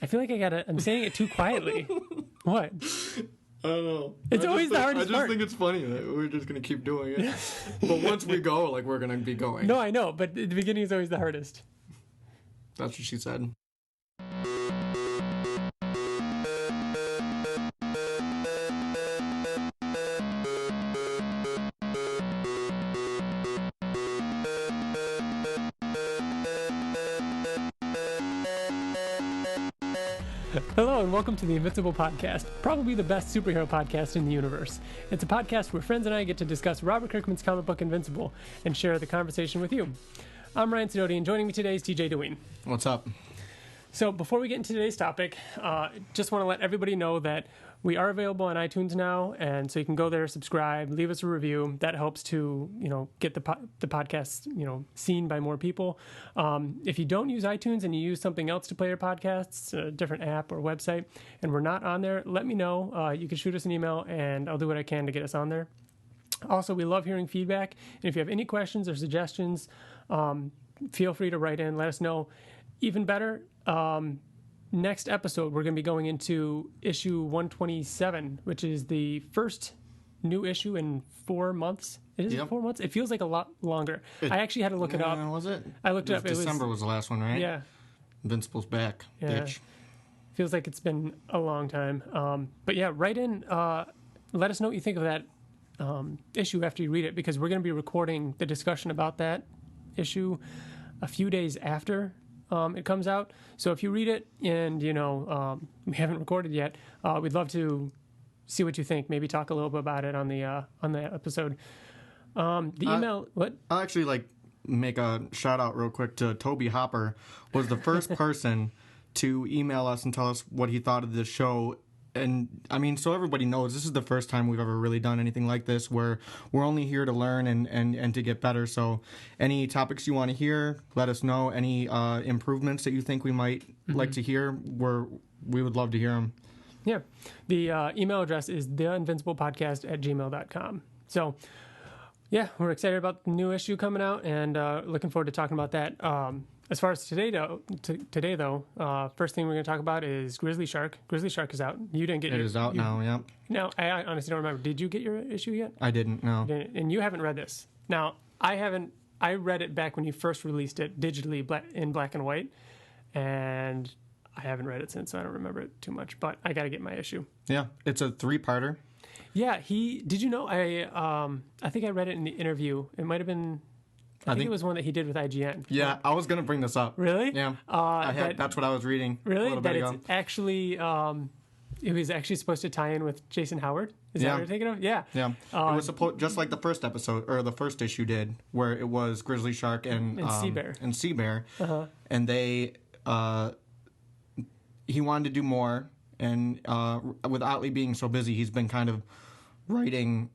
I feel like I'm saying it too quietly. What? I don't know. It's always the hardest part. I just think it's funny that we're just going to keep doing it. But once we go, like, we're going to be going. No, I know, but the beginning is always the hardest. That's what she said. Hello and welcome to the Invincible podcast, probably the best superhero podcast in the universe. It's a podcast where friends and I get to discuss Robert Kirkman's comic book Invincible and share the conversation with you. I'm Ryan Sidoti, and joining me today is TJ DeWeen. What's up? So before we get into today's topic, just want to let everybody know that we are available on iTunes now, and so you can go there, subscribe, leave us a review. That helps to, get the podcast, seen by more people. If you don't use iTunes and you use something else to play your podcasts, a different app or website, and we're not on there, let me know. You can shoot us an email, and I'll do what I can to get us on there. Also, we love hearing feedback, and if you have any questions or suggestions, feel free to write in, let us know. Even better, next episode, we're going to be going into issue 127, which is the first new issue in 4 months. It is 4 months? It feels like a lot longer. I actually had to look it up. Was it? I looked it up. December was the last one, right? Yeah. Invincible's back, bitch. Feels like it's been a long time. But yeah, write in. Let us know what you think of that issue after you read it, because we're going to be recording the discussion about that issue a few days after it comes out. So if you read it and, we haven't recorded yet, we'd love to see what you think. Maybe talk a little bit about it on the episode. Email, what? I'll actually make a shout out real quick to Toby Hopper, was the first person to email us and tell us what he thought of the show. And I mean, so everybody knows this is the first time we've ever really done anything like this, where we're only here to learn and to get better. So any topics you want to hear, let us know. Any improvements that you think we might like to hear, we would love to hear them. Yeah. The email address is theinvinciblepodcast@gmail.com. So, yeah, we're excited about the new issue coming out and looking forward to talking about that. As far as today, though, first thing we're going to talk about is Grizzly Shark. Grizzly Shark is out. You didn't get it. It is out now, yeah. Now, I honestly don't remember. Did you get your issue yet? I didn't, no. And you haven't read this. Now, I haven't. I read it back when you first released it digitally in black and white, and I haven't read it since, so I don't remember it too much. But I got to get my issue. Yeah, it's a 3-parter. Yeah, did you know, I think I read it in the interview. It might have been... I think it was one that he did with IGN. Yeah, I was going to bring this up. Really? Yeah. That's what I was reading. Really? A little bit ago. It's actually, it was actually supposed to tie in with Jason Howard. Is that what you're thinking of? Yeah. Yeah. It was supposed, just like the first episode, or the first issue did, where it was Grizzly Shark and Sea Bear. And Sea Bear. Uh-huh. And they, he wanted to do more. And with Ottley being so busy, he's been kind of writing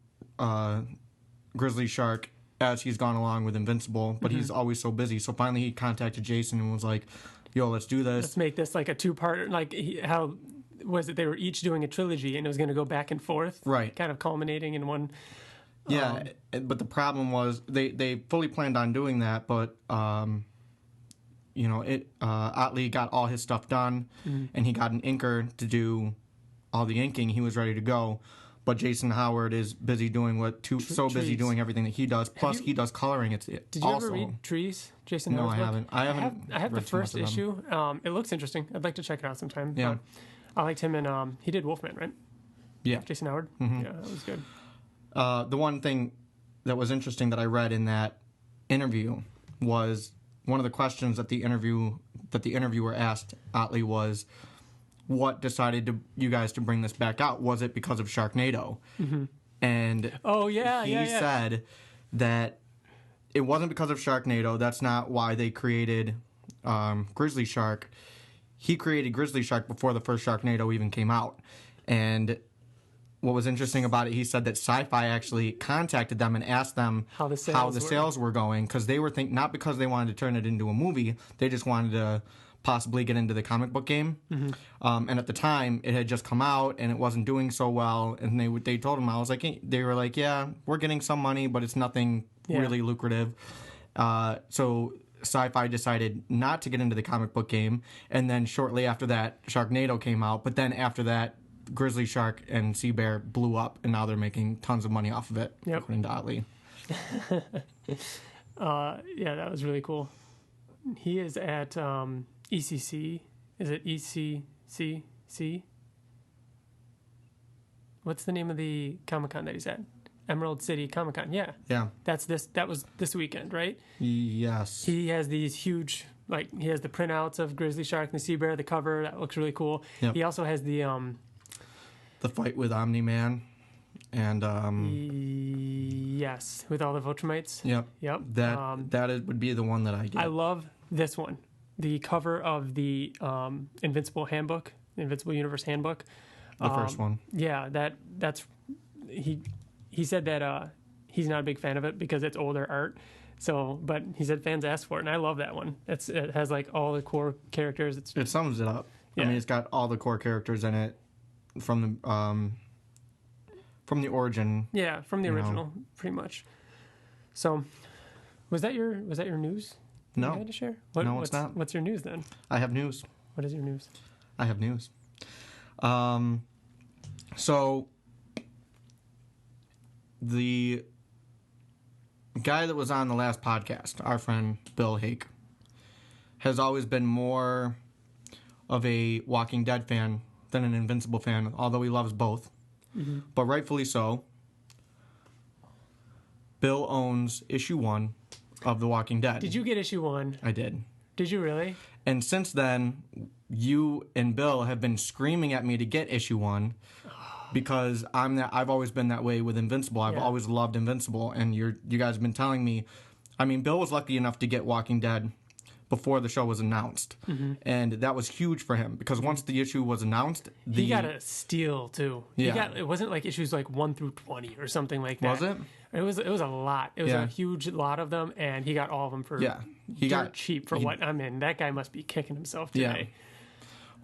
Grizzly Shark as he's gone along with Invincible, but he's always so busy. So finally he contacted Jason and was like, yo, let's do this. Let's make this like a 2-part, how was it? They were each doing a trilogy and it was going to go back and forth. Right. Kind of culminating in one. Yeah, but the problem was they fully planned on doing that, but, Ottley got all his stuff done and he got an inker to do all the inking. He was ready to go. But Jason Howard is busy doing busy doing everything that he does. Plus, he does coloring. Did you ever read Trees? Jason Howard's book? I haven't. I have the first issue. It looks interesting. I'd like to check it out sometime. Yeah. I liked him in, he did Wolfman, right? Yeah. Jason Howard? Mm-hmm. Yeah, that was good. The one thing that was interesting that I read in that interview was one of the questions that the interviewer asked Ottley was, what decided you guys to bring this back out? Was it because of Sharknado? Mm-hmm. And he said that it wasn't because of Sharknado. That's not why they created Grizzly Shark. He created Grizzly Shark before the first Sharknado even came out. And what was interesting about it, he said that Sci-Fi actually contacted them and asked them how the sales were going, because they were not because they wanted to turn it into a movie, they just wanted to possibly get into the comic book game. Mm-hmm. And at the time, it had just come out, and it wasn't doing so well. And they told him, they were like, yeah, we're getting some money, but it's nothing really lucrative. So Sci-Fi decided not to get into the comic book game, and then shortly after that, Sharknado came out. But then after that, Grizzly Shark and Sea Bear blew up, and now they're making tons of money off of it, according to Ottley. Yeah, that was really cool. He is at ECC. Is it ECCC? What's the name of the Comic-Con that he's at? Emerald City Comic-Con. Yeah. Yeah. That was this weekend, right? Yes. He has these huge, he has the printouts of Grizzly Shark and the Sea Bear, the cover. That looks really cool. Yep. He also has the fight with Omni-Man and yes, with all the Viltrumites. Yep. That would be the one that I get. I love this one. The cover of the Invincible handbook, Invincible Universe handbook. The first one. Yeah, that's he said that he's not a big fan of it because it's older art. So, but he said fans asked for it, and I love that one. It has all the core characters. It sums it up. Yeah. I mean, it's got all the core characters in it from the origin. Yeah, from the original, pretty much. So, was that your news? No. You had to share? It's not. What's your news then? I have news. What is your news? I have news. So the guy that was on the last podcast, our friend Bill Hake, has always been more of a Walking Dead fan than an Invincible fan, although he loves both. Mm-hmm. But rightfully so. Bill owns issue 1 of The Walking Dead. Did you get issue 1? I did. Did you really? And since then, you and Bill have been screaming at me to get issue 1 because I've always been that way with Invincible. I've always loved Invincible, and you guys have been telling me. I mean, Bill was lucky enough to get Walking Dead before the show was announced, and that was huge for him because once the issue was announced, he got a steal too. Yeah. It wasn't like issues 1 through 20 or something like that. Was it? It was a lot. It was a huge lot of them, and he got all of them for dirt cheap for what I'm in. That guy must be kicking himself today. Yeah.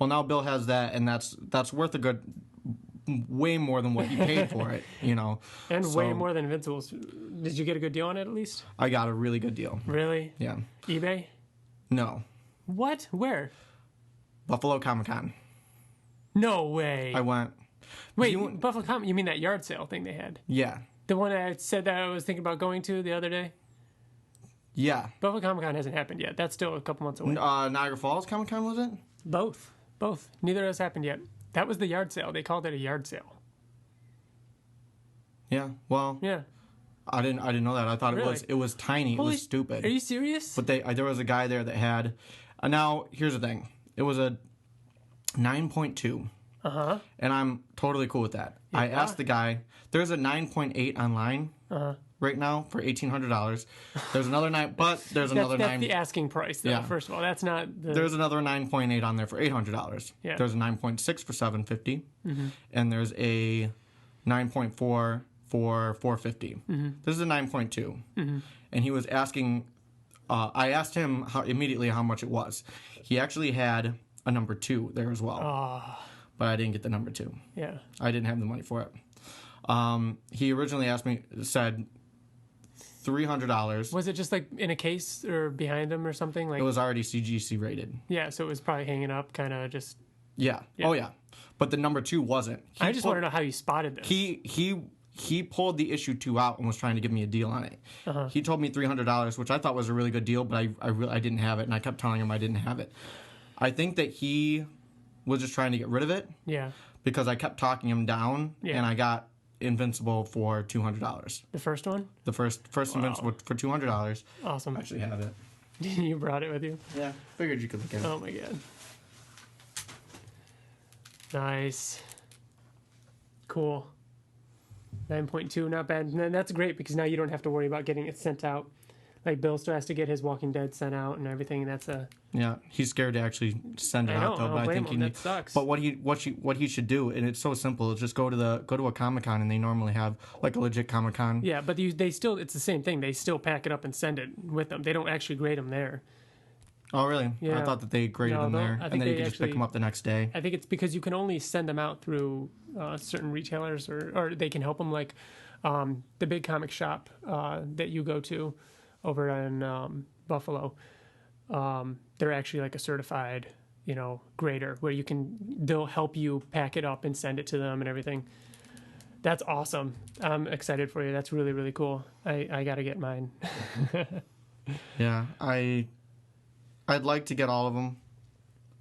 Well, now Bill has that, and that's worth a good, way more than what he paid for it, And way more than Invincible's. Did you get a good deal on it at least? I got a really good deal. Really? Yeah. eBay? No. What? Where? Buffalo Comic-Con. No way. I went. Wait, Buffalo Comic? You mean that yard sale thing they had? Yeah. The one I said that I was thinking about going to the other day? Yeah. Buffalo Comic-Con hasn't happened yet. That's still a couple months away. Niagara Falls Comic-Con, was it? Both. Neither has happened yet. That was the yard sale. They called it a yard sale. Yeah. Well. Yeah. I didn't know that. I thought Really? it was tiny. It was stupid. Are you serious? But there was a guy there that had. Now here's the thing. It was a 9.2. And I'm totally cool with that. Yeah. I asked the guy. There's a 9.8 online right now for $1,800. There's another 9, but there's another 9. That's the asking price, though. Yeah. First of all, that's not. There's another 9.8 on there for $800. Yeah. There's a 9.6 for $750, and there's a 9.4 for $450. This is a 9.2, and he was asking. I asked him immediately how much it was. He actually had a number 2 there as well, but I didn't get the number 2. Yeah, I didn't have the money for it. He originally said $300. Was it just in a case or behind him or something? It was already CGC rated. Yeah, so it was probably hanging up, kind of just. Yeah. Oh yeah. But the number 2 wasn't. I just want to know how you spotted this. He pulled the issue 2 out and was trying to give me a deal on it. He told me $300, which I thought was a really good deal, but I didn't have it, and I kept telling him I didn't have it. I think that he was just trying to get rid of it. Yeah. Because I kept talking him down, and I got Invincible for $200. The first one? The first Invincible for $200. Awesome. I actually have it. You brought it with you? Yeah. Figured you could look at it. Oh my god. Nice. Cool. 9.2, not bad. And that's great because now you don't have to worry about getting it sent out. Like Bill still has to get his Walking Dead sent out and everything, and that's a. Yeah, he's scared to actually send it out though. But I think that sucks. But what he should do, and it's so simple, is just go to a Comic-Con, and they normally have a legit Comic-Con. Yeah, but they still, it's the same thing. They still pack it up and send it with them. They don't actually grade them there. Oh really? Yeah. I thought that they graded them there, and then you could just pick them up the next day. I think it's because you can only send them out through certain retailers, or they can help them, like the big comic shop that you go to over in Buffalo. they're actually like a certified, grader where they'll help you pack it up and send it to them and everything. That's awesome. I'm excited for you. That's really, really cool. I got to get mine. Yeah, I'd like to get all of them.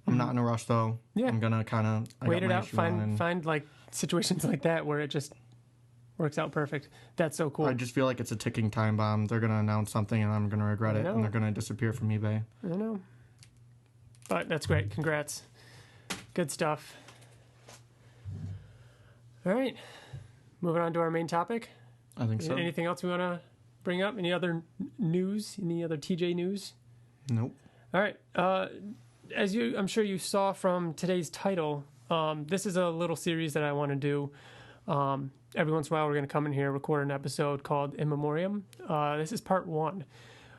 I'm not in a rush though. Yeah. I'm gonna kind of wait it out. Find like situations like that where it just works out perfect. That's so cool. I just feel like it's a ticking time bomb. They're gonna announce something and I'm gonna regret it, and they're gonna disappear from eBay. I know. But that's great. Congrats. Good stuff. All right. Moving on to our main topic. I think so. Anything else we want to bring up? Any other news? Any other TJ news? Nope. All right. I'm sure you saw from today's title, this is a little series that I want to do. Every once in a while, we're going to come in here, record an episode called In Memoriam. This is part 1.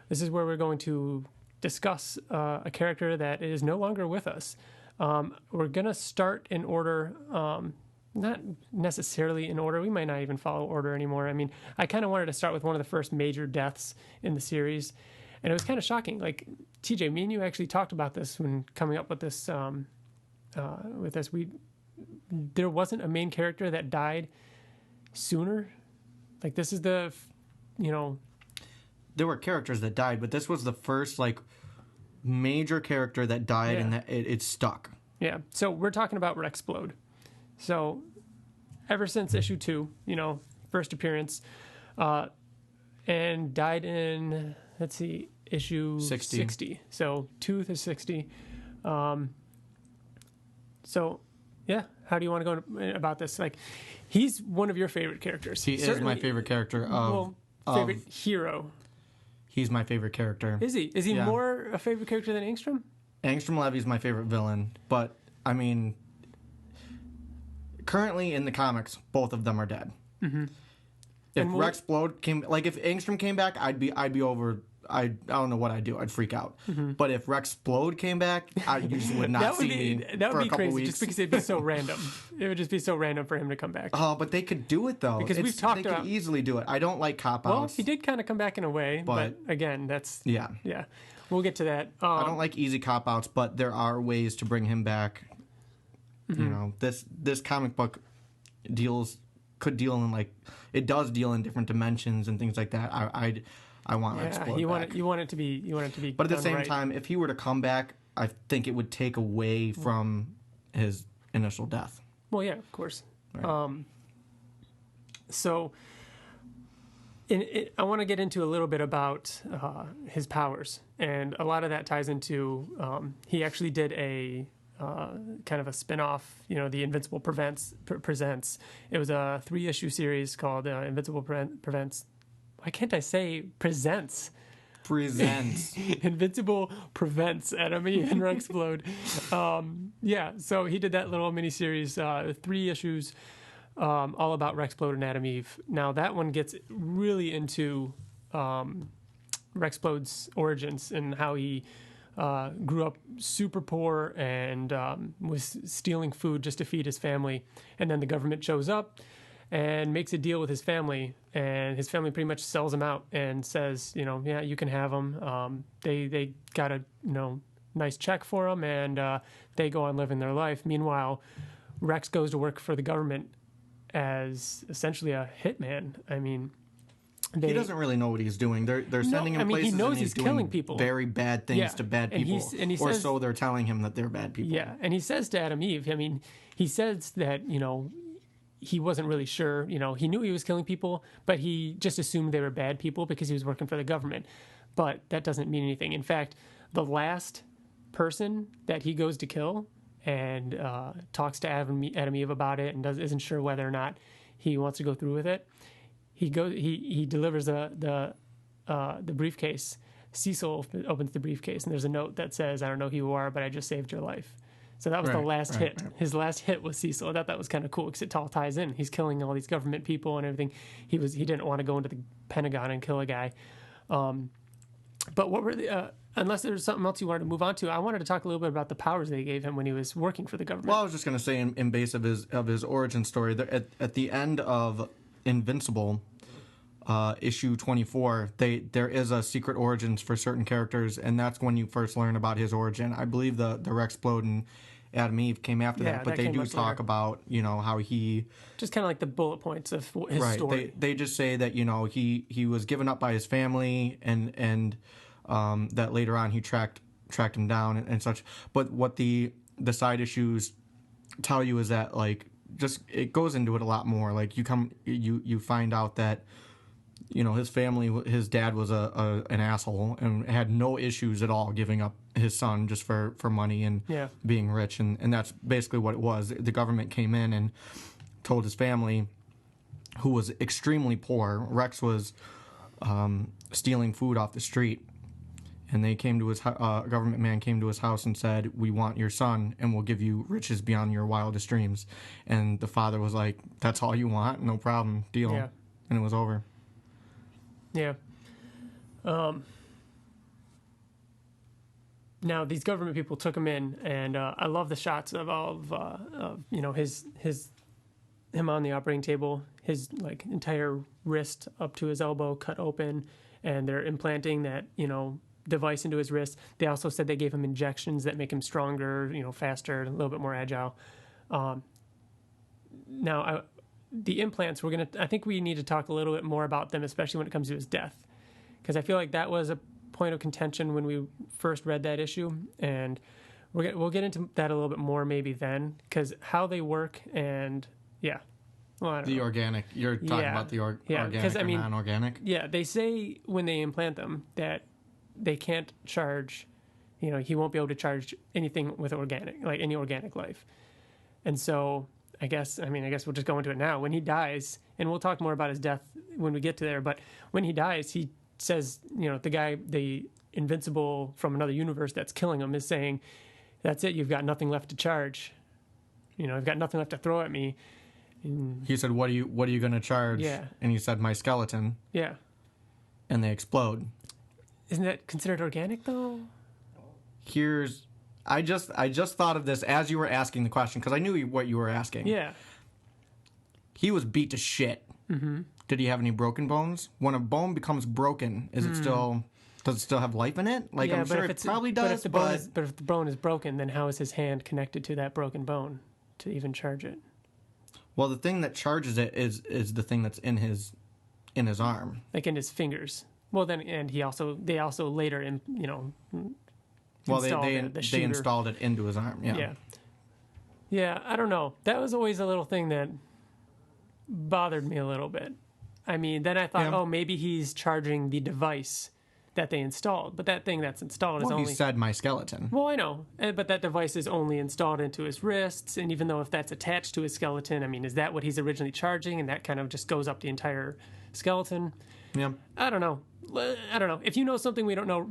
This is where we're going to discuss a character that is no longer with us. We're going to start in order, not necessarily in order. We might not even follow order anymore. I mean, I kind of wanted to start with one of the first major deaths in the series. And it was kind of shocking. Like, TJ, me and you actually talked about this when coming up with this. There wasn't a main character that died sooner. Like, this is the, There were characters that died, but this was the first, like, major character that died and that it stuck. Yeah. So we're talking about Splode. So ever since issue 2, first appearance, and died in, let's see, issue 60. So Tooth is 60. So, yeah, how do you want to go about this? Like, he's one of your favorite characters. He is my favorite character. Favorite hero. He's my favorite character. Is he? Is he more a favorite character than Angstrom? Angstrom Levy's my favorite villain, but, I mean, currently in the comics, both of them are dead. Mm-hmm. If Splode came, like if Angstrom came back, I'd be over. I don't know what I'd do. I'd freak out. Mm-hmm. But if Splode came back, you just would not see me that for would a be couple crazy, weeks. just because it'd be so random. It would just be so random for him to come back. Oh, but they could do it though. Because we've talked about. They could easily do it. I don't like cop outs. Well, he did kind of come back in a way, but again, that's yeah. We'll get to that. I don't like easy cop outs, but there are ways to bring him back. Mm-hmm. This comic book could deal in like it does deal in different dimensions and things like that. I want Splode back. You want it to be. But at the same time, if he were to come back, I think it would take away from his initial death. Well, yeah, of course. Right. So, I want to get into a little bit about his powers, and a lot of that ties into he actually did a kind of a spin-off, the Invincible Presents. It was a 3-issue series called Invincible Prevents. Why can't I say presents? Invincible Prevents Adam Eve and Splode. So he did that little miniseries, 3 issues, all about Splode and Adam Eve. Now that one gets really into Splode's origins and how he grew up super poor and was stealing food just to feed his family. And then the government shows up and makes a deal with his family, and his family pretty much sells him out and says, you can have him. They got a nice check for him, and they go on living their life. Meanwhile, Rex goes to work for the government as essentially a hitman. I mean, he doesn't really know what he's doing. They're sending him places, he knows and he's doing killing people, very bad things to bad people, or says, so they're telling him that they're bad people. Yeah, and he says to Adam Eve, he says that he wasn't really sure. He knew he was killing people, but he just assumed they were bad people because he was working for the government. But that doesn't mean anything. In fact, the last person that he goes to kill and talks to Adam Eve about it and isn't sure whether or not he wants to go through with it. He delivers the briefcase. Cecil opens the briefcase, and there's a note that says, "I don't know who you are, but I just saved your life." So that was the last hit. Right. His last hit was Cecil. I thought that was kind of cool because it all ties in. He's killing all these government people and everything. He didn't want to go into the Pentagon and kill a guy. But what were the unless there's something else you wanted to move on to, I wanted to talk a little bit about the powers they gave him when he was working for the government. Well, I was just going to say in base of his origin story, at the end of Invincible, issue 24, there is a secret origins for certain characters, and that's when you first learn about his origin. I believe the Splode and Adam Eve came after that, but they do talk about, you know, how he... Just kind of like the bullet points of his story. They just say that, you know, he was given up by his family, and that later on he tracked him down and such. But what the side issues tell you is that, like, just it goes into it a lot more. Like, you find out that, you know, his family, his dad was an asshole and had no issues at all giving up his son just for money and being rich, and that's basically what it was. The government came in and told his family, who was extremely poor. Rex was stealing food off the street, and they came to his a government man came to his house and said, "We want your son, and we'll give you riches beyond your wildest dreams." And the father was like, "That's all you want? No problem, deal." Yeah. And it was over. Yeah. Now these government people took him in, and I love the shots of all of you know, him on the operating table, his like entire wrist up to his elbow cut open, and they're implanting that, you know, device into his wrist. They also said they gave him injections that make him stronger, you know, faster, a little bit more agile. Now the implants, I think we need to talk a little bit more about them, especially when it comes to his death, because I feel like that was a point of contention when we first read that issue, and we'll get into that a little bit more maybe then, because how they work, and well, I don't know. Organic, you're talking about the organic or non-organic? Yeah, they say when they implant them that they can't charge, you know, he won't be able to charge anything with organic, like any organic life. And so I guess we'll just go into it now. When he dies, and we'll talk more about his death when we get to there, but when he dies, he says, you know, the Invincible from another universe that's killing him is saying, "That's it, you've got nothing left to charge. You know, I've got nothing left to throw at me." And he said, "What are you going to charge?" Yeah. And he said, "My skeleton." Yeah. And they explode. Isn't that considered organic though? I just thought of this as you were asking the question, because I knew what you were asking. Yeah. He was beat to shit. Mm-hmm. Did he have any broken bones? When a bone becomes broken, does it still have life in it? Like, I'm sure it probably does. But if the bone is broken, then how is his hand connected to that broken bone to even charge it? Well, the thing that charges it is the thing that's in his arm, like in his fingers. Well, then, and they also later, they installed it into his arm. Yeah. I don't know. That was always a little thing that bothered me a little bit. I mean, then I thought, maybe he's charging the device that they installed, but that thing that's installed is only... He said my skeleton. Well, I know, but that device is only installed into his wrists, and even though if that's attached to his skeleton, I mean, is that what he's originally charging, and that kind of just goes up the entire skeleton? Yeah. I don't know. If you know something we don't know,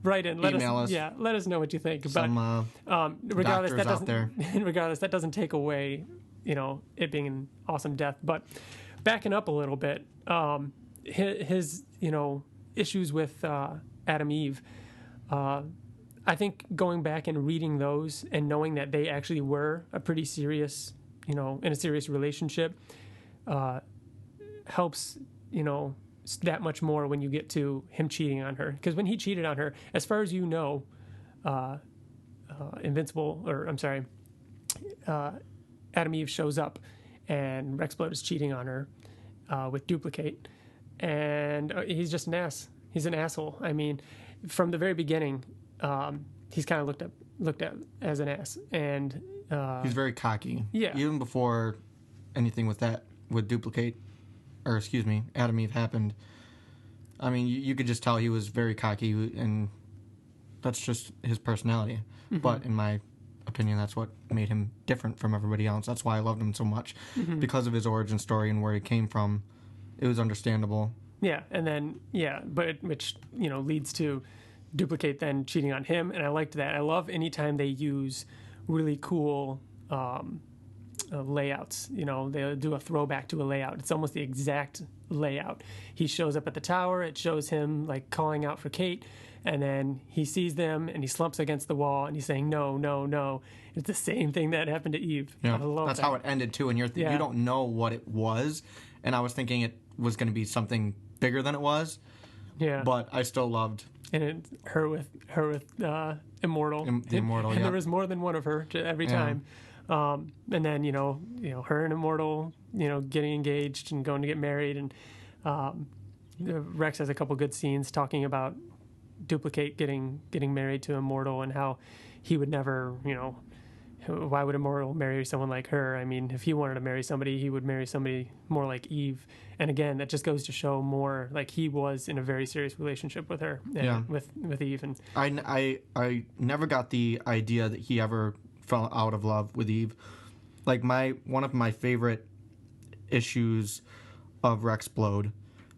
write in. Email us. Yeah, let us know what you think. Some regardless, doctors out there. Regardless, that doesn't take away, you know, it being an awesome death. But backing up a little bit, his you know, issues with Adam Eve, I think going back and reading those and knowing that they actually were a pretty serious, you know, in a serious relationship, helps, you know, that much more when you get to him cheating on her. Because when he cheated on her, as far as you know, Adam Eve shows up and Splode is cheating on her with Duplicate, and he's just an ass. He's an asshole. I mean, from the very beginning, he's kind of looked at as an ass, and he's very cocky. Yeah. Even before anything with Duplicate, or excuse me, Adam Eve happened. I mean, you could just tell he was very cocky, and that's just his personality. Mm-hmm. But in my opinion, that's what made him different from everybody else. That's why I loved him so much, because of his origin story and where he came from. It was understandable. Yeah, and then which, you know, leads to Duplicate then cheating on him, and I liked that. I love anytime they use really cool layouts. You know, they'll do a throwback to a layout. It's almost the exact layout. He shows up at the tower. It shows him like calling out for Kate, and then he sees them and he slumps against the wall and he's saying no, no, no. It's the same thing that happened to Eve. Yeah, that's how it ended too. And you don't know what it was. And I was thinking it was going to be something bigger than it was. Yeah. But I still loved her with Immortal. the Immortal. And Yeah. there was more than one of her every time. And then her and Immortal, getting engaged and going to get married, and Rex has a couple good scenes talking about Duplicate getting married to Immortal and how he would never, why would Immortal marry someone like her? I mean, if he wanted to marry somebody, he would marry somebody more like Eve. And again, that just goes to show more like he was in a very serious relationship with her, and with Eve. And I never got the idea that he ever fell out of love with Eve. Like one of my favorite issues of Rex Splode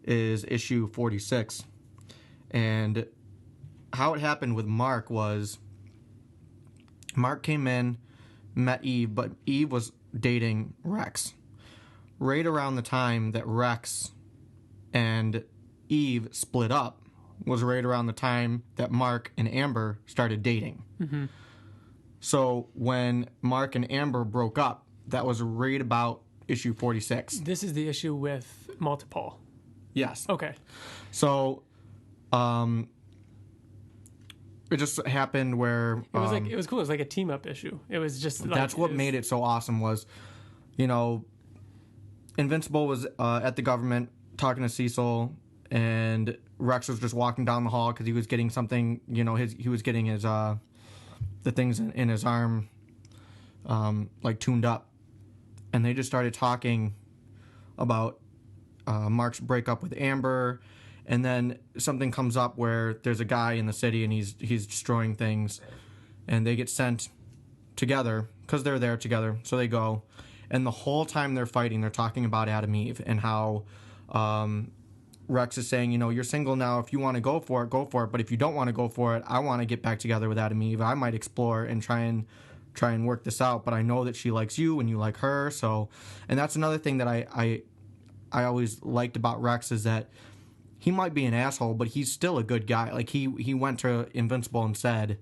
is issue 46, and how it happened with Mark was Mark came in, met Eve, but Eve was dating Rex. Right around the time that Rex and Eve split up was right around the time that Mark and Amber started dating. Mm-hmm. So when Mark and Amber broke up, that was right about issue 46. This is the issue with Multiple. Yes. Okay. So it just happened where it was cool. It was like a team up issue. It was just like, that's what made it so awesome was, Invincible was at the government talking to Cecil, and Rex was just walking down the hall because he was getting something. He was getting his the things in his arm like tuned up, and they just started talking about Mark's breakup with Amber, and then something comes up where there's a guy in the city and he's destroying things, and they get sent together because they're there together. So they go. And the whole time they're fighting, they're talking about Adam Eve and how Rex is saying, you're single now. If you want to go for it, go for it. But if you don't want to go for it, I want to get back together with Adam Eve. I might explore and try and work this out. But I know that she likes you and you like her. So, and that's another thing that I always liked about Rex is that he might be an asshole, but he's still a good guy. Like he went to Invincible and said,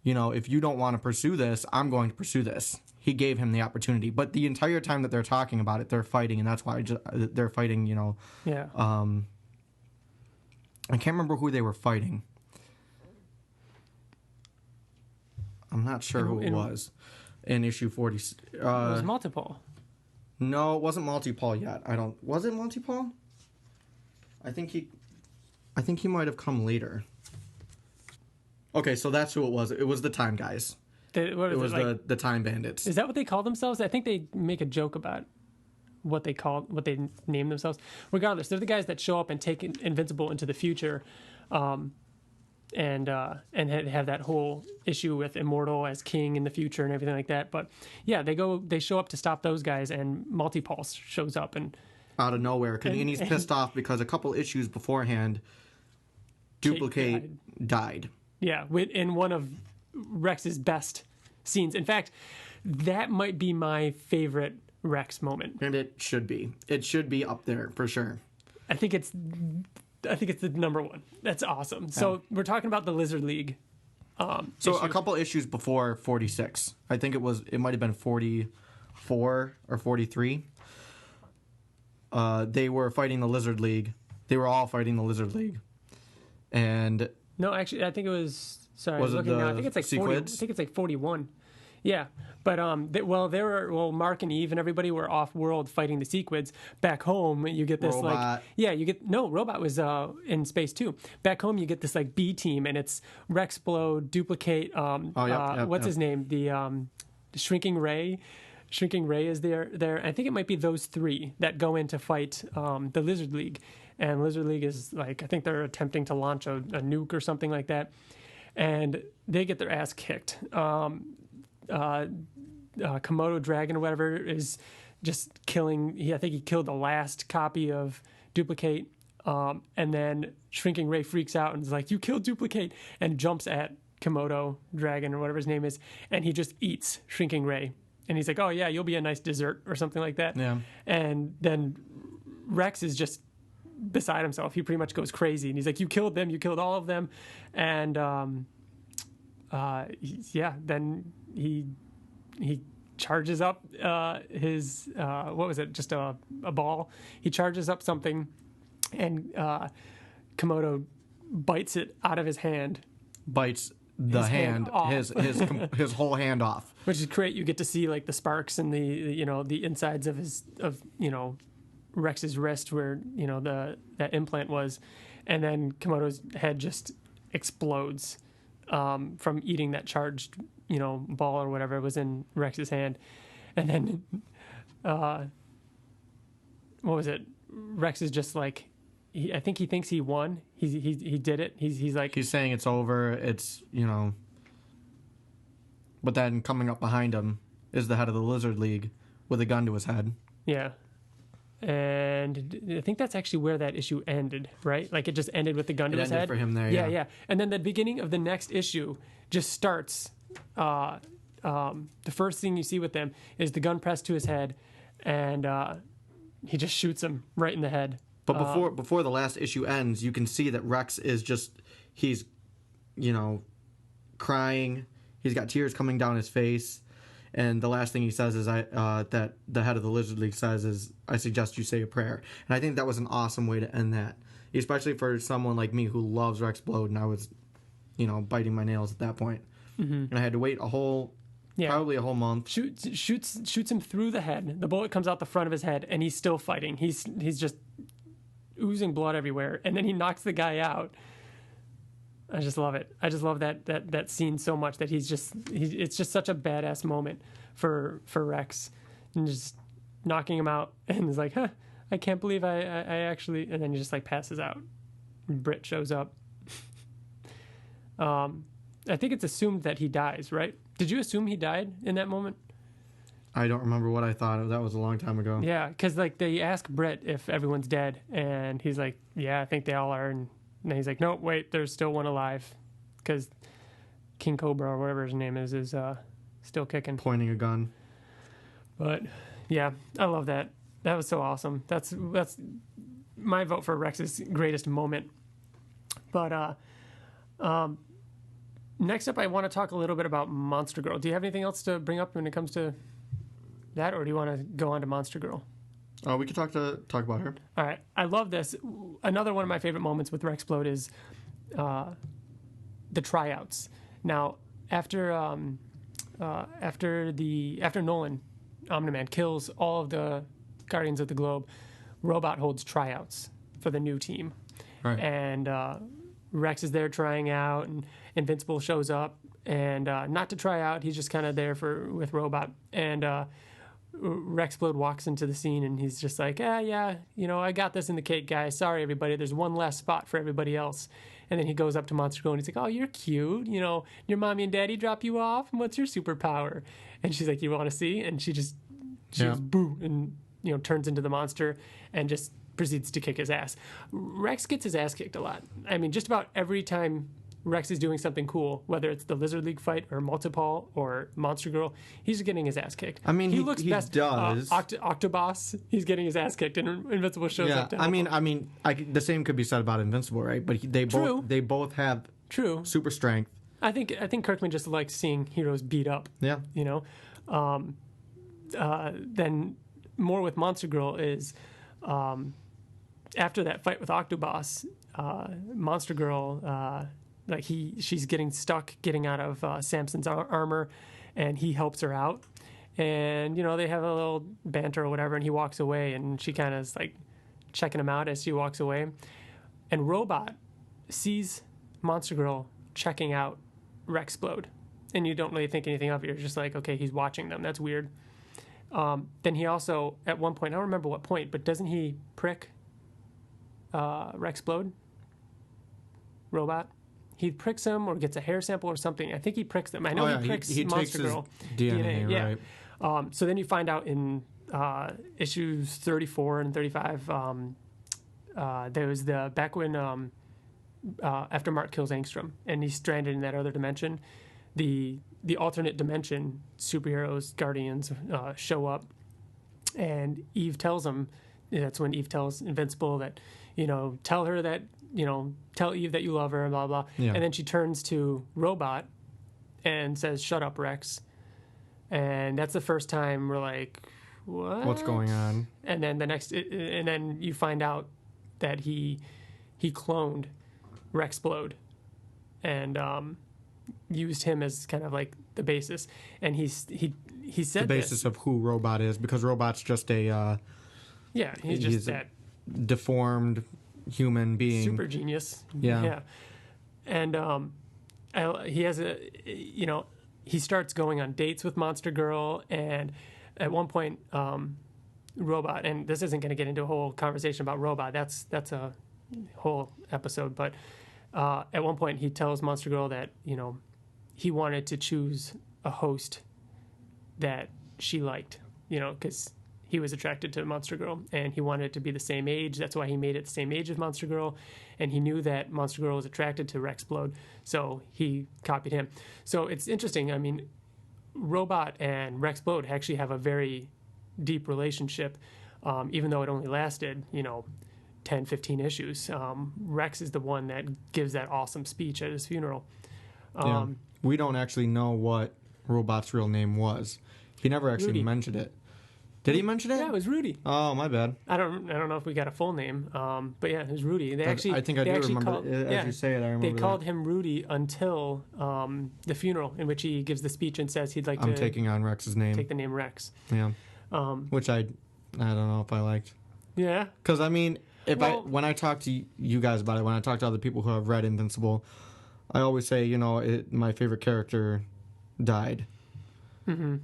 if you don't want to pursue this, I'm going to pursue this. He gave him the opportunity, but the entire time that they're talking about it, they're fighting, and that's why they're fighting. Yeah. I can't remember who they were fighting. I'm not sure who it was in issue 40. It was Multiple. No, it wasn't Multi-Paul yet. Was it Multi-Paul? I think he might have come later. Okay, so that's who it was. It was the Time Guys. It was the Time Bandits. Is that what they call themselves? I think they make a joke about what they name themselves. Regardless, they're the guys that show up and take Invincible into the future, and have that whole issue with Immortal as king in the future and everything like that. But yeah, they show up to stop those guys, and Multipulse shows up and out of nowhere, and he's pissed off because a couple issues beforehand, Duplicate died. Yeah, in one of Rex's best scenes. In fact, that might be my favorite Rex moment. And it should be. It should be up there for sure. I think it's the number one. That's awesome. Yeah. So we're talking about the Lizard League. So a couple issues before 46. I think it might have been 44 or 43. They were fighting the Lizard League. They were all fighting the Lizard League. And no, actually, I think it was. Sorry, was I was looking now. I think it's like 40. I Sequids? think it's like 41. Yeah, but Mark and Eve and everybody were off world fighting the Sequids. Back home, you get this Robot. Robot was in space too. Back home, you get this like B team, and it's Rex, Splode, Duplicate. What's his name? The Shrinking Ray. Shrinking Ray is there. I think it might be those three that go in to fight the Lizard League. And Lizard League is like, I think they're attempting to launch a nuke or something like that. And they get their ass kicked. Komodo Dragon or whatever is just killing. I think he killed the last copy of Duplicate. And then Shrinking Ray freaks out and is like, "You killed Duplicate," and jumps at Komodo Dragon or whatever his name is. And he just eats Shrinking Ray. And he's like, "Oh yeah, you'll be a nice dessert," or something like that. Yeah. And then Rex is just beside himself. He pretty much goes crazy, and he's like, "You killed them. You killed all of them." And then he charges up his what was it? Just a ball. He charges up something, and Komodo bites it out of his hand, Bites the His hand off. his whole hand off. which is great. You get to see like the sparks and the insides of Rex's wrist where that implant was, and then Komodo's head just explodes from eating that charged ball or whatever was in Rex's hand, and then what was it? Rex is just like, I think he thinks he won. He did it. He's like, He's saying it's over. It's but then coming up behind him is the head of the Lizard League with a gun to his head. yeah. And I think that's actually where that issue ended, right? Like it just ended with the gun to his head for him there. Yeah. And then the beginning of the next issue just starts. The first thing you see with them is the gun pressed to his head, and he just shoots him right in the head. But before the last issue ends, you can see that Rex is he's crying. He's got tears coming down his face. And the last thing he says is that the head of the Lizard League says is, I suggest you say a prayer. And I think that was an awesome way to end that. Especially for someone like me who loves Rex Splode, and I was, biting my nails at that point. Mm-hmm. And I had to wait probably a whole month. Shoots him through the head. The bullet comes out the front of his head, and he's still fighting. He's just oozing blood everywhere, and then he knocks the guy out. I just love it. I just love that scene so much that it's just such a badass moment for Rex, and just knocking him out, and he's like, huh, I can't believe I actually, and then he just like passes out. Britt shows up. I think it's assumed that he dies, right? Did you assume he died in that moment? I don't remember what I thought of. That was a long time ago. Yeah, because like they ask Britt if everyone's dead, and he's like, yeah, I think they all are. And then he's like, no, wait, there's still one alive, because King Cobra or whatever his name is still kicking. Pointing a gun. But yeah, I love that. That was so awesome. That's my vote for Rex's greatest moment. But next up, I want to talk a little bit about Monster Girl. Do you have anything else to bring up when it comes to that, or do you want to go on to Monster Girl? We could talk about her. All right, I love this. Another one of my favorite moments with Rex Splode is the tryouts. Now, after Nolan, Omni-Man kills all of the Guardians of the Globe, Robot holds tryouts for the new team, Right. and Rex is there trying out, and Invincible shows up, and not to try out, he's just kind of there with Robot, and Rex Splode walks into the scene, and he's just like, yeah, I got this in the cake, guys. Sorry, everybody. There's one less spot for everybody else. And then he goes up to Monster Girl, and he's like, oh, you're cute. Your mommy and daddy drop you off, and what's your superpower? And she's like, you want to see? And she boo, and turns into the monster, and just proceeds to kick his ass. Rex gets his ass kicked a lot. I mean, just about every time Rex is doing something cool, whether it's the Lizard League fight or Multipole or Monster Girl, he's getting his ass kicked. I mean, he looks best. does. Octoboss, he's getting his ass kicked, and Invincible shows up to help him. The same could be said about Invincible, right? But they both have super strength. I think Kirkman just likes seeing heroes beat up. Yeah. Then more with Monster Girl is after that fight with Octoboss, Monster Girl. She's getting stuck getting out of Samson's armor, and he helps her out, and they have a little banter or whatever, and he walks away, and she kind of is like checking him out as she walks away, and Robot sees Monster Girl checking out Rex Splode, and you don't really think anything of it. You're just like, okay, he's watching them. That's weird. Then he also, at one point, I don't remember what point, but doesn't he prick Rex Splode? Robot? He pricks him or gets a hair sample or something. I think he pricks them. I know he pricks Monster Girl. DNA, yeah. right. So then you find out in issues 34 and 35, there was back when after Mark kills Angstrom and he's stranded in that other dimension, the alternate dimension superheroes, Guardians, show up, and Eve tells him, that's when Eve tells Invincible that, tell her that, tell Eve that you love her and blah, blah. Yeah. And then she turns to Robot and says, shut up, Rex. And that's the first time we're like, what? What's going on? And then and then you find out that he cloned Rexplode and used him as kind of like the basis. And he said the basis of who Robot is, because Robot's just a he's just that deformed human being, super genius. Yeah. And he has he starts going on dates with Monster Girl, and at one point Robot, and this isn't going to get into a whole conversation about Robot, that's a whole episode, but at one point he tells Monster Girl that he wanted to choose a host that she liked, because he was attracted to Monster Girl, and he wanted it to be the same age. That's why he made it the same age as Monster Girl, and he knew that Monster Girl was attracted to Rexplode, so he copied him. So it's interesting. I mean, Robot and Rexplode actually have a very deep relationship, even though it only lasted, 10, 15 issues. Rex is the one that gives that awesome speech at his funeral. We don't actually know what Robot's real name was. He never actually Rudy. mentioned it. Did he mention it? Yeah, it was Rudy. Oh, my bad. I don't know if we got a full name, but yeah, it was Rudy. I think I do remember it. As you say it, I remember they called him Rudy until the funeral, in which he gives the speech and says he'd like to taking on Rex's name. Take the name Rex. Yeah. Which I don't know if I liked. Yeah. Because I mean, when I talk to you guys about it, when I talk to other people who have read Invincible, I always say, my favorite character died. Mm-hmm.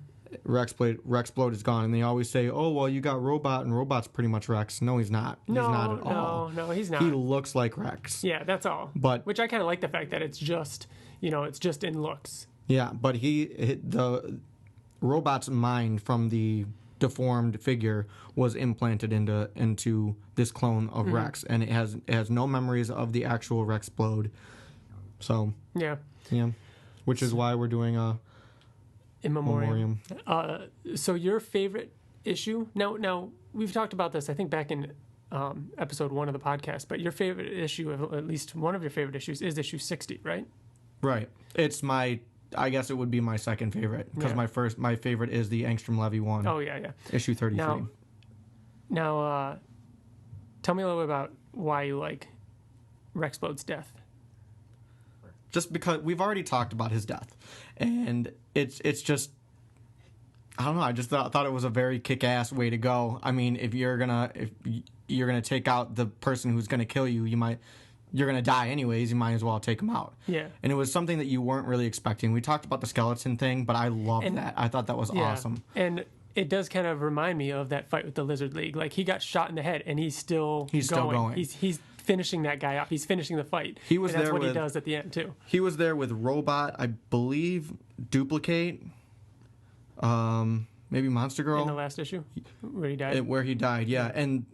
Rexplode is gone, and they always say, "Oh, well, you got Robot, and Robot's pretty much Rex." No, he's not. He's not at all. No, he's not. He looks like Rex. Yeah, that's all. Which I kind of like the fact that it's just, it's just in looks. Yeah, but the Robot's mind from the deformed figure was implanted into this clone of Rex, and it has no memories of the actual Rexplode. So yeah, which is why we're doing a In Memoriam. So your favorite issue? Now we've talked about this, I think, back in episode 1 of the podcast. But your favorite issue, at least one of your favorite issues, is issue 60, right? Right. It's I guess it would be my second favorite, because my favorite is the Angstrom Levy one. Oh yeah. Issue 33. Now, tell me a little bit about why you like Rexplode's death. Just because we've already talked about his death, and it's just, I don't know. I just thought it was a very kick-ass way to go. I mean, if you're gonna take out the person who's gonna kill you, you're gonna die anyways. You might as well take him out. Yeah. And it was something that you weren't really expecting. We talked about the skeleton thing, but I loved that. I thought that was awesome. And it does kind of remind me of that fight with the Lizard League. Like, he got shot in the head, and he's still going. He's finishing that guy off. He's finishing the fight. He was and that's there what he does at the end too. He was there with Robot, I believe, Duplicate, maybe Monster Girl in the last issue where he died. Where he died, yeah. And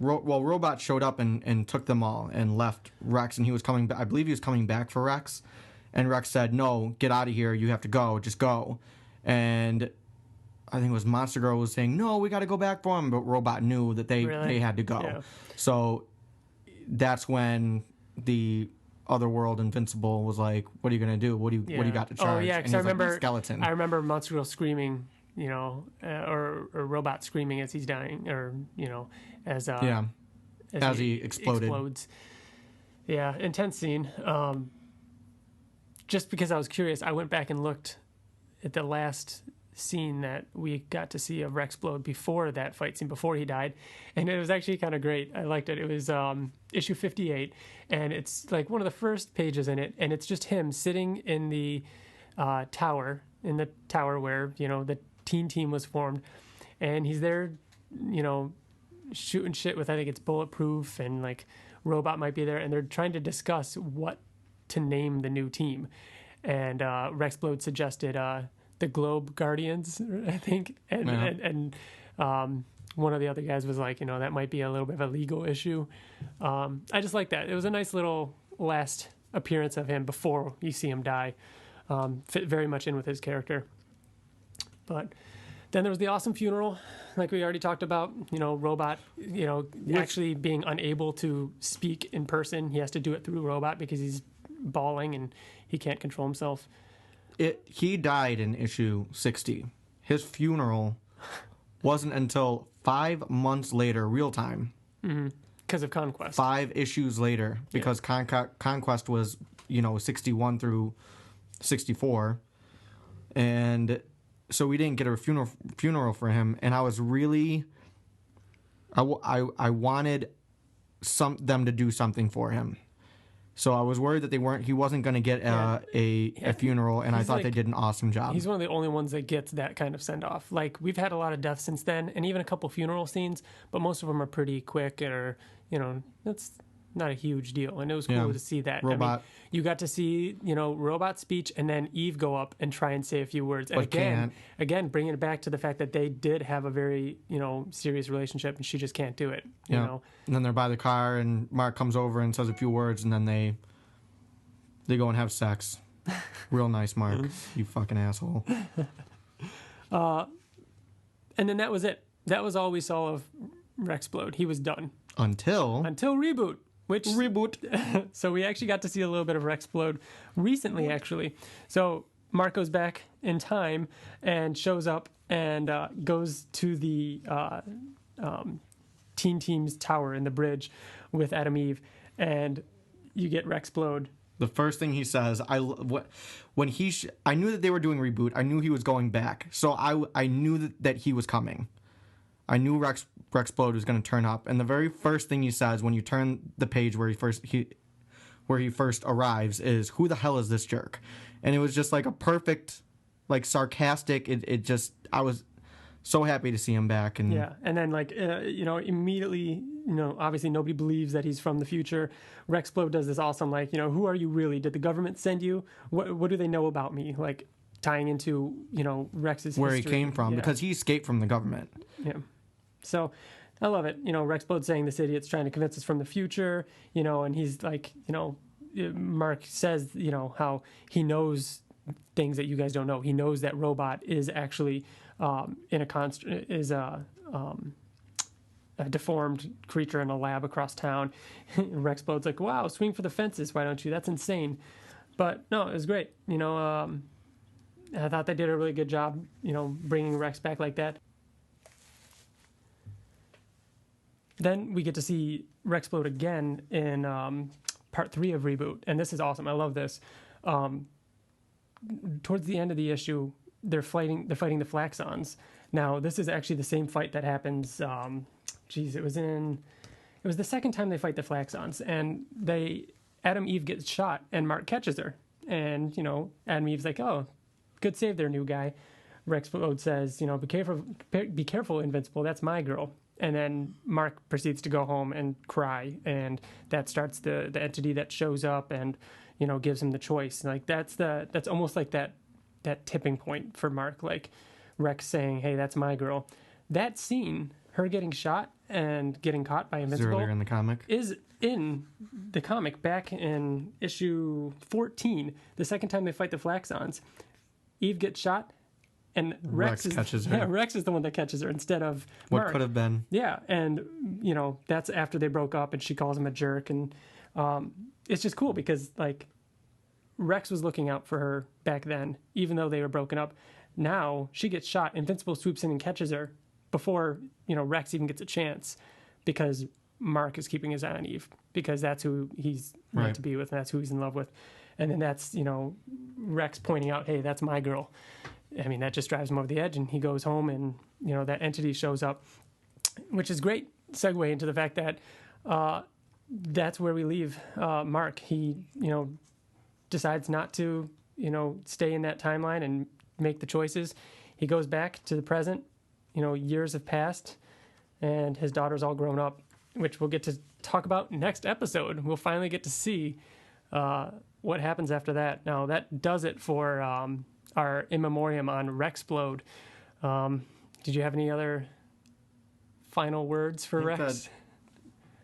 Robot showed up and took them all and left Rex, and he was coming. I believe he was coming back for Rex, and Rex said, "No, get out of here. You have to go. Just go." And I think it was Monster Girl was saying, "No, we got to go back for him," but Robot knew that they had to go. Yeah. So that's when the other world Invincible was like, "What are you gonna do? What do you got to charge?" Oh yeah, because I remember skeleton. I remember Monster Girl screaming, or Robot screaming as he's dying, or as he explodes. Yeah, intense scene. Just because I was curious, I went back and looked at the last scene that we got to see of Rexplode before that fight scene, before he died, and it was actually kind of great. I liked it. It was issue 58, and it's like one of the first pages in it, and it's just him sitting in the tower where the teen team was formed, and he's there, shooting shit with, I think it's Bulletproof, and like Robot might be there, and they're trying to discuss what to name the new team, and Rexplode suggested the Globe Guardians, I think, and one of the other guys was like, that might be a little bit of a legal issue. I just like that. It was a nice little last appearance of him before you see him die. Fit very much in with his character. But then there was the awesome funeral, like we already talked about. Robot, actually being unable to speak in person. He has to do it through Robot because he's bawling and he can't control himself. He died in issue 60. His funeral wasn't until 5 months later, real time. Mm-hmm. because of Conquest. 5 issues later, because Conquest was 61 through 64, and so we didn't get a funeral for him, and I was really I wanted them to do something for him. So I was worried that he wasn't going to get a funeral, and I thought they did an awesome job. He's one of the only ones that gets that kind of send-off. Like, we've had a lot of deaths since then, and even a couple funeral scenes, but most of them are pretty quick, or, that's not a huge deal. And it was cool to see that. Robot. I mean, you got to see, Robot speech, and then Eve go up and try and say a few words. And again, bringing it back to the fact that they did have a very, serious relationship, and she just can't do it, you know. And then they're by the car, and Mark comes over and says a few words, and then they go and have sex. Real nice, Mark. You fucking asshole. And then that was it. That was all we saw of Rexplode. He was done. Until Reboot. Reboot. So we actually got to see a little bit of Rexplode recently, actually. So Mark goes back in time and shows up and goes to the Teen Team's tower in the bridge with Adam Eve, and you get Rexplode. The first thing he says, I knew that they were doing Reboot. I knew he was going back, so I knew that he was coming. I knew Rexplode was going to turn up, and the very first thing he says when you turn the page where he first arrives is, "Who the hell is this jerk?" And it was just like a perfect, like, sarcastic. I was so happy to see him back. And and then immediately, obviously nobody believes that he's from the future. Rexplode does this awesome, like, who are you really? Did the government send you? What do they know about me? Like, tying into Rex's where history. He came from, because he escaped from the government. Yeah. So I love it. Rexplode saying this idiot's trying to convince us from the future, and he's like, Mark says, how he knows things that you guys don't know. He knows that Robot is actually a deformed creature in a lab across town. Rexplode's like, wow, swing for the fences, why don't you? That's insane. But no, it was great. I thought they did a really good job, bringing Rex back like that. Then we get to see Rexplode again in part 3 of Reboot, and this is awesome. I love this. Towards the end of the issue, they're fighting the Flaxons. Now, this is actually the same fight that happens. It was the second time they fight the Flaxons, and Adam Eve gets shot, and Mark catches her, and Adam Eve's like, "Oh, good save there, new guy." Rexplode says, be careful, Invincible. That's my girl." And then Mark proceeds to go home and cry, and that starts the entity that shows up and gives him the choice. Like, that's almost like that tipping point for Mark, like Rex saying, "Hey, that's my girl." That scene, her getting shot and getting caught by Invincible, earlier in the comic, is in the comic back in issue 14. The second time they fight the Flaxons, Eve gets shot, and Rex catches her. Yeah, Rex is the one that catches her instead of what Mark. Could have been. Yeah, and that's after they broke up, and she calls him a jerk, and it's just cool because, like, Rex was looking out for her back then, even though they were broken up. Now she gets shot. Invincible swoops in and catches her before Rex even gets a chance, because Mark is keeping his eye on Eve, because that's who he's meant to be with, and that's who he's in love with. And then that's Rex pointing out, "Hey, that's my girl." I mean, that just drives him over the edge, and he goes home, and that entity shows up, which is great segue into the fact that that's where we leave Mark. He decides not to stay in that timeline and make the choices. He goes back to the present. Years have passed, and his daughter's all grown up, which we'll get to talk about next episode. We'll finally get to see what happens after that. Now, that does it for our In Memoriam on Rexplode. Did you have any other final words for Rex? That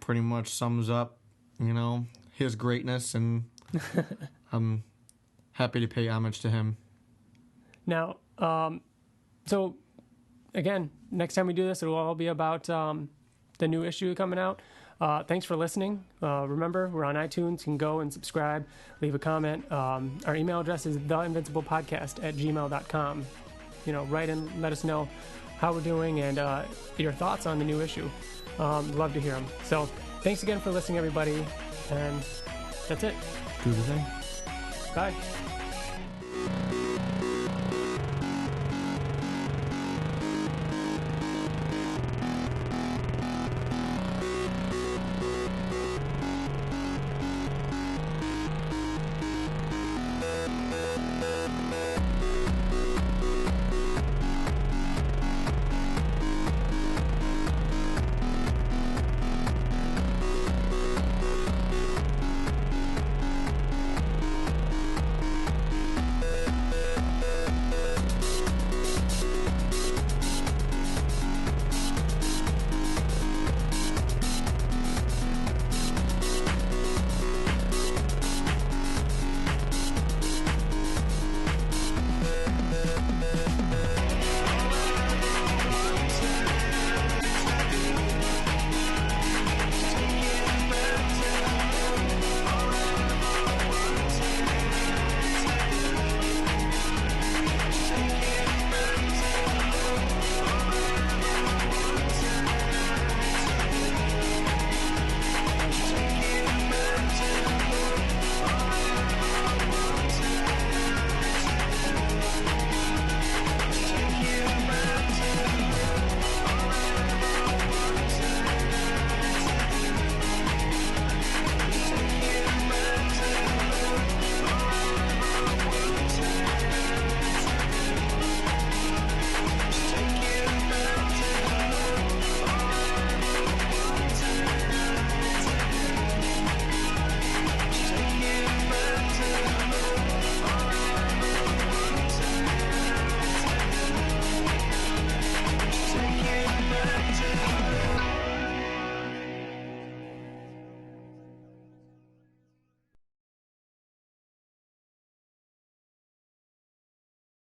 pretty much sums up, his greatness, and I'm happy to pay homage to him. Now, so again, next time we do this, it will all be about the new issue coming out. Thanks for listening. Remember, we're on iTunes. You can go and subscribe, leave a comment. Our email address is theinvinciblepodcast@gmail.com. Write in, let us know how we're doing and your thoughts on the new issue. Love to hear them. So Thanks again for listening, everybody. And that's it. Do the thing. Bye.